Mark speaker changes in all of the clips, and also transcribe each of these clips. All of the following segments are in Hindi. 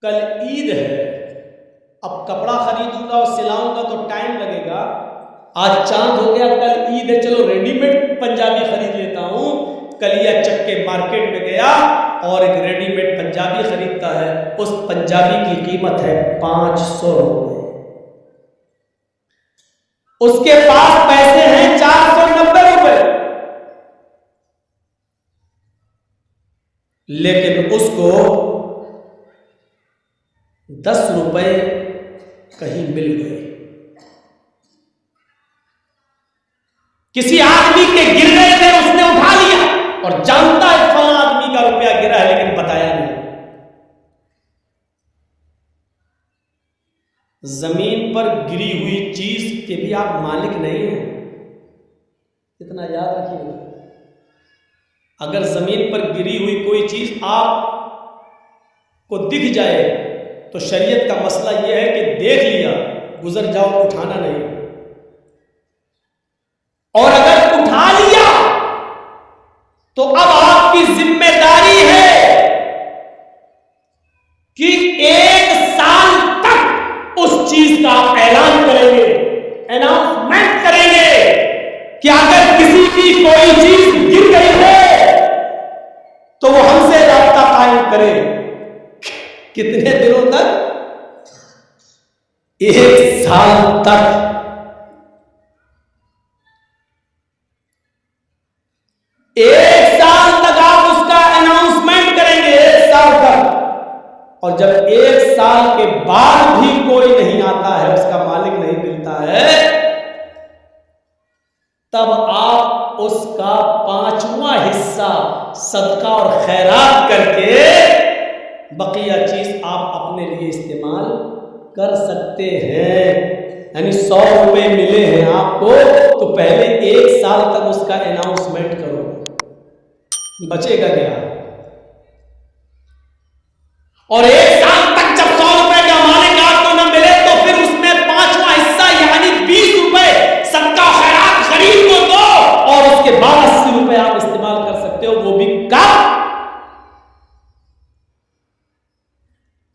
Speaker 1: कल ईद है, अब कपड़ा खरीदूंगा और सिलाऊंगा तो टाइम लगेगा। आज चांद हो गया, कल ईद है, चलो रेडीमेड पंजाबी खरीद लेता हूं। कलिया चक्के मार्केट में गया और एक रेडीमेड पंजाबी खरीदता है। उस पंजाबी की कीमत है 500 रुपए। उसके पास पैसे हैं 490 रुपए, लेकिन उसको 10 रुपए कहीं मिल गए। किसी आदमी के गिर गए थे, उसने उठा लिया और जानता है फलां आदमी का रुपया गिरा है, लेकिन बताया नहीं। जमीन पर गिरी हुई चीज के भी आप मालिक नहीं हैं, इतना याद रखिएगा। अगर जमीन पर गिरी हुई कोई चीज आप को दिख जाए तो शरीयत का मसला यह है कि देख लिया, गुजर जाओ, उठाना नहीं। और अगर उठा लिया तो अब आपकी जिम्मेदारी है कि 1 साल तक उस चीज का ऐलान करेंगे, अनाउंसमेंट करेंगे कि अगर किसी की कोई चीज गिर गई है तो वो हमसे राब्ता कायम करे। कितने दिनों तक? 1 साल तक। एक साल तक आप उसका अनाउंसमेंट करेंगे, 1 साल तक। और जब 1 साल के बाद भी कोई नहीं आता है, उसका मालिक नहीं मिलता है, तब आप उसका 5वां हिस्सा सदका और खैरात करके बकिया चीज आप अपने लिए इस्तेमाल कर सकते हैं। यानी 100 रुपए मिले हैं आपको, तो पहले 1 साल तक उसका अनाउंसमेंट करो, बचेगा क्या? और 1 साल तक जब 100 रुपए का मालिक आपको न मिले तो फिर उसमें 5वां हिस्सा यानी 20 रुपए सदका खैरात गरीब को दो, और उसके बाद 80 रुपए आप इस्तेमाल कर सकते हो, वो भी कब?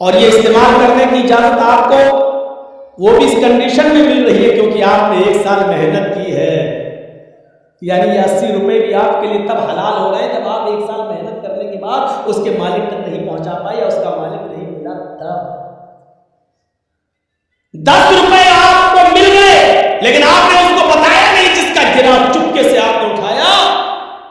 Speaker 1: और ये इस्तेमाल करने की इजाजत आपको वो भी इस कंडीशन में मिल रही है क्योंकि आपने 1 साल मेहनत की है। यानी 80 रुपए भी आपके लिए तब हलाल हो गए जब आप 1 साल मेहनत करने के बाद उसके मालिक तक नहीं पहुंचा पाए या उसका मालिक नहीं मिला तब। 10 रुपए आपको मिल गए, लेकिन आपने उसको बताया नहीं, जिसका गिरा चुपके से आपने उठाया,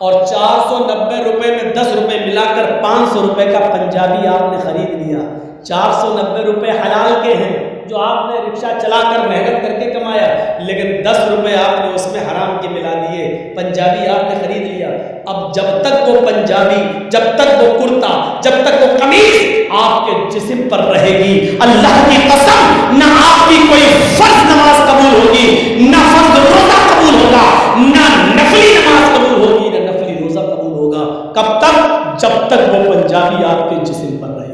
Speaker 1: और 490 रुपए में 10 रुपए मिलाकर 500 रुपए का पंजाबी आपने खरीद लिया। 490 रुपए हलाल के हैं जो आपने रिक्शा चलाकर मेहनत करके कमाया, लेकिन 10 रुपए आपने उसमें हराम के मिला दिए, पंजाबी आपने खरीद लिया। अब जब तक वो पंजाबी, जब तक वो कुर्ता, जब तक वो कमीज आपके जिस्म पर रहेगी, अल्लाह की कसम ना आपकी कोई फर्ज नमाज कबूल होगी, ना फर्ज रोजा कबूल होगा, ना नफली नमाज कबूल होगी, ना नफली रोजा कबूल होगा। कब तक? जब तक वो पंजाबी आपके जिस्म पर रहेगी।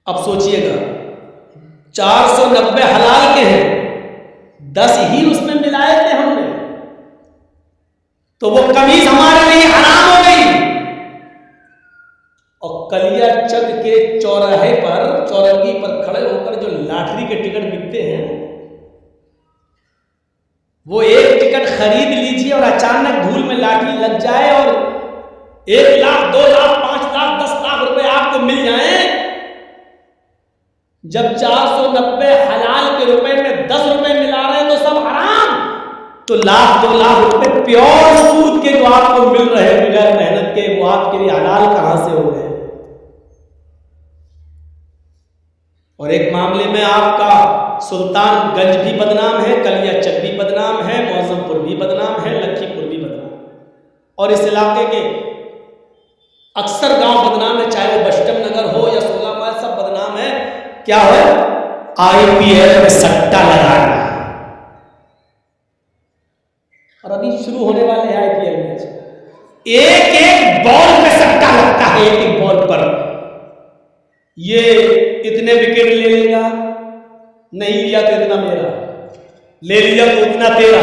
Speaker 1: अब सोचिएगा, 490 हलाल के हैं, 10 ही उसमें मिलाए थे हमने, तो वो कमीज हमारे लिए हराम हो गई। और कलिया चक के चौराहे पर, चौरंगी पर खड़े होकर जो लॉटरी के टिकट बिकते हैं, वो एक टिकट खरीद लीजिए और अचानक धूल में लॉटरी लग जाए और 1 लाख, 2 लाख, 5 लाख, 10 लाख रुपए आपको मिल जाए। जब 490 हलाल के रुपए में 10 रुपए मिला रहे हैं तो सब हराम, तो 1 लाख 2 लाख रुपए प्योर सूद के जो आपको मिल रहे हैं बगैर मेहनत के, वो आपके लिए हलाल कहां से हो गए? और एक मामले में आपका सुल्तानगंज भी बदनाम है, कलिया चक भी बदनाम है, मौजमपुर भी बदनाम है, लखीपुर भी बदनाम है, और इस इलाके के अक्सर गांव बदनाम है, चाहे वो बस्टम नगर हो या 16 माइल, सब बदनाम है। क्या है? IPL में सट्टा लगाना। और अभी शुरू होने वाले हैं IPL मैच, एक एक बॉल पे सट्टा लगता है, एक एक बॉल पर। ये इतने विकेट ले लेगा, नहीं लिया तो इतना मेरा, ले लिया तो उतना तेरा,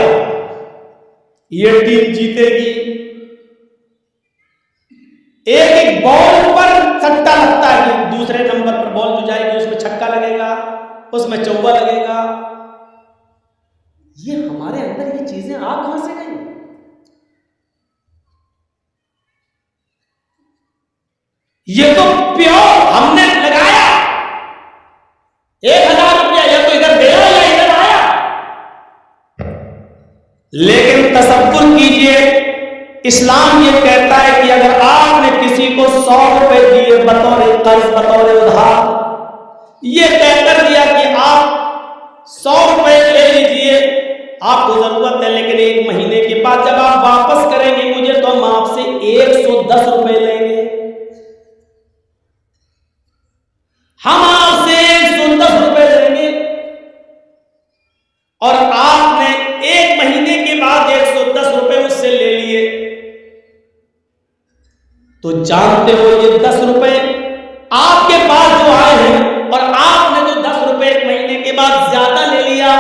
Speaker 1: ये टीम जीतेगी, एक एक बॉल पर सट्टा लगता है कि दूसरे नंबर पर बॉल जो जाएगी उसमें छक्का लगेगा, उसमें चौका लगेगा। ये हमारे अंदर ये चीजें आ कहां से गई? ये तो प्योर हमने लगाया 1000 रुपया, या तो इधर गया या इधर आया। लेकिन तसव्वुर कीजिए, इस्लाम ये कहता है कि अगर आपने किसी को 100 रुपए दिए बतौर कर्ज, बतौर उधार, ये कहकर दिया कि आप 100 रुपए ले लीजिए, आपको जरूरत है, लेकिन 1 महीने के बाद जब आप वापस करेंगे मुझे तो हम आपसे 110 रुपए लेंगे। हम आपसे 110 रुपए लेंगे और आपने 1 महीने के बाद 110 रुपए उससे ले लिए, तो जानते हो ये 10 रुपए आपके पास जो आए हैं और आपने जो 10 रुपए 1 महीने के बाद ज्यादा ले लिया,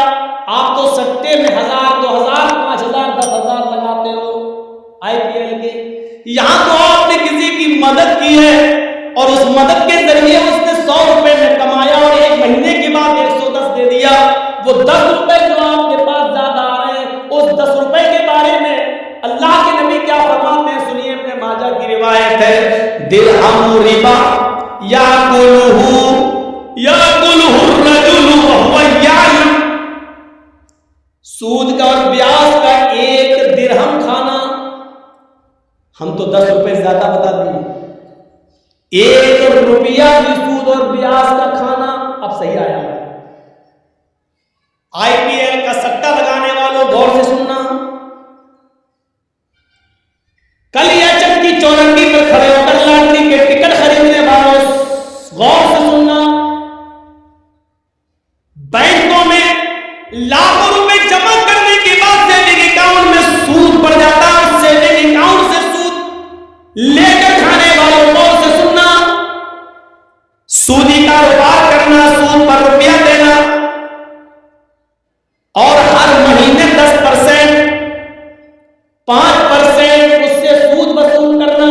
Speaker 1: आप तो सट्टे में 1000, 2000, 5000, 10,000 लगाते हो IPL के। यहां तो आपने किसी की मदद की है और उस मदद के जरिए उसने 100 रुपए में कमाया और 1 महीने के बाद 110 दे दिया। वो 10 रुपए जो आपके पास ज्यादा आ रहे हैं, उस 10 रुपए के बारे में अल्लाह के नबी क्या फरमाते हैं, सुनिए। अपने माजा की रिवायत है, दिरहम रिबा याकुलुहु रजुलु वहुवा यालम। सूद का और ब्याज का 1 दिरहम खाना, हम तो 10 रुपए ज्यादा बता दिए, 1 रुपया भी सूद और ब्याज का खाना। अब सही आया है। IPL का सट्टा लगाने वालों गौर से सुनना, कल एचएम की चौरंगी पर खड़े होकर लॉटरी के टिकट खरीदने वालों गौर से सुनना, बैंकों में लाखों रुपए जमा करने के बाद सेविंग अकाउंट में सूद पड़ जाता है, सेविंग अकाउंट से सूद लेकर खाने वालों गौर से सुनना। सूदी कारोबार करना, सूद पर रुपया देना और हर महीने 10%, 5% उससे सूद वसूल करना।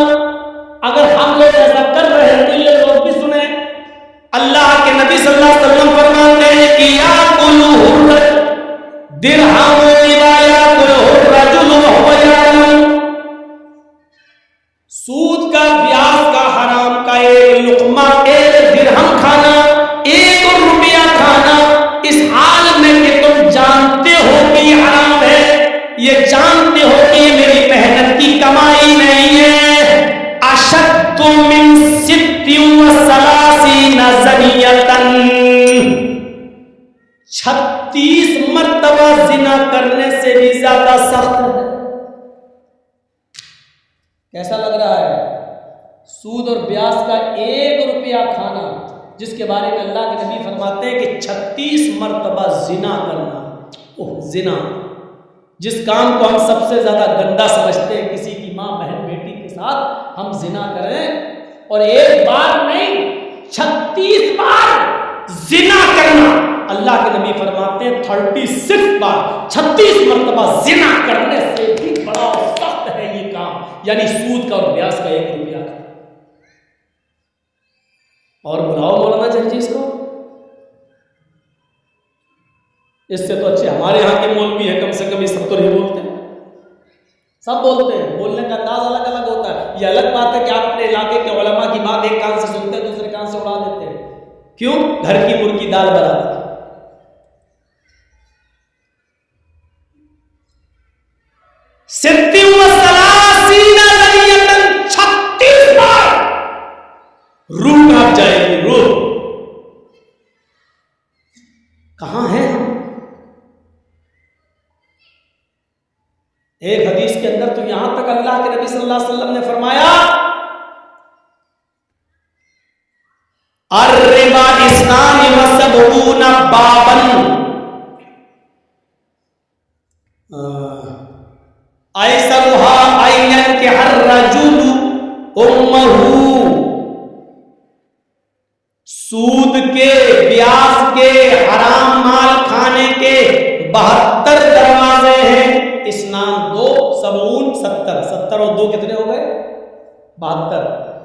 Speaker 1: अगर हम लोग ऐसा कर रहे हैं तो ये लोग भी सुने। अल्लाह के नबी सल्लल्लाहु अलैहि वसल्लम फरमाते हैं कि याकुलुहु दिरहम रिबा याकुलुहु रजुलु वहुवा यालम। सूद का, ब्याज का, हराम का 1 लुकमा, 1 दिरहम खाना, 1 रुपया खाना, इस हाल में कि तुम जानते हो कि ये हराम है, ये जानते हो कि ये मेरी मेहनत की कमाई नहीं है। अशद्दु मिन 36 ज़नियतन, 36 मर्तबा जिना करने से भी ज्यादा सख्त है। कैसा लग रहा है? सूद और ब्याज का 1 रुपया खाना, जिसके बारे में अल्लाह के नबी फरमाते हैं कि 36 मर्तबा जिना करना। ओह, जिना, जिस काम को हम सबसे ज्यादा गंदा समझते हैं, किसी की माँ, बहन, बेटी के साथ हम जिना करें, और 1 बार नहीं 36 बार जिना करना। अल्लाह के नबी फरमाते हैं 36 बार, 36 मर्तबा जिना करने से भी बड़ा सख्त है ये काम, यानी सूद का और ब्याज का 1 रुपया का। और बुलाओ मौलाना जंजीज को, इससे तो अच्छे हमारे यहाँ के मौलवी है, कम से कम ये सब तो नहीं बोलते हैं। सब बोलते हैं, बोलने का अंदाज अलग अलग होता है। ये अलग बात है कि आप अपने इलाके के उलमा की बात एक कान से सुनते हैं, दूसरे कान से उड़ा देते हैं। क्यों? घर की मुर्गी दाल बराबर। 36 बार रूह कांप जाएगी, रूह। कहां है हम? एक हदीस के अंदर तो यहां तक अल्लाह के नबी सल्लल्लाहु अलैहि वसल्लम ने फरमाया, अर्रिबा इस्नानि व सबऊना बाबन, ऐसरुहा अय्यन के हर रजुलु उम्महू। सूद के, ब्याज के, हराम माल खाने के 72 दरवाजे हैं। इस्नान 2, सबून 70, 70 और 2 कितने हो गए? 72